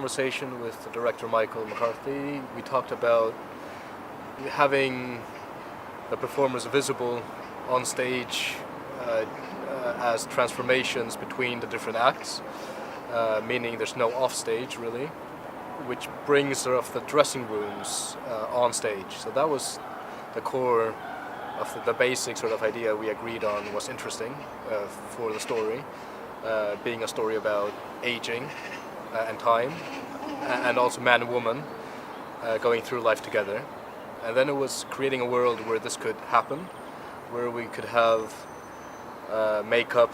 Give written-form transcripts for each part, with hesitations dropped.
conversation with the director Michael McCarthy. We talked about having the performers visible on stage as transformations between the different acts, meaning there's no off stage really, which brings sort of the dressing rooms on stage. So that was the core of the basic sort of idea we agreed on was interesting for the story, being a story about aging and time, and also man and woman going through life together. And then it was creating a world where this could happen, where we could have makeup,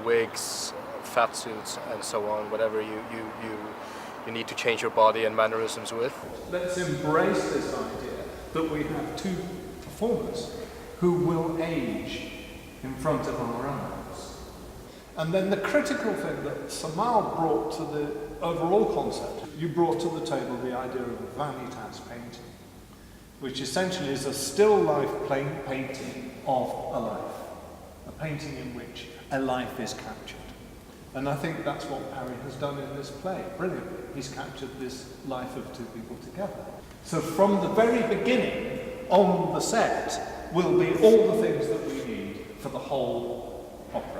wigs, fat suits, and so on, whatever you need to change your body and mannerisms with. Let's embrace this idea that we have two performers who will age in front of our eyes. And then the critical thing that Samal brought to the overall concept, you brought to the table the idea of a vanitas painting, which essentially is a still life painting of a life, a painting in which a life is captured. And I think that's what Parry has done in this play, brilliantly. He's captured this life of two people together. So from the very beginning, on the set, will be all the things that we need for the whole opera.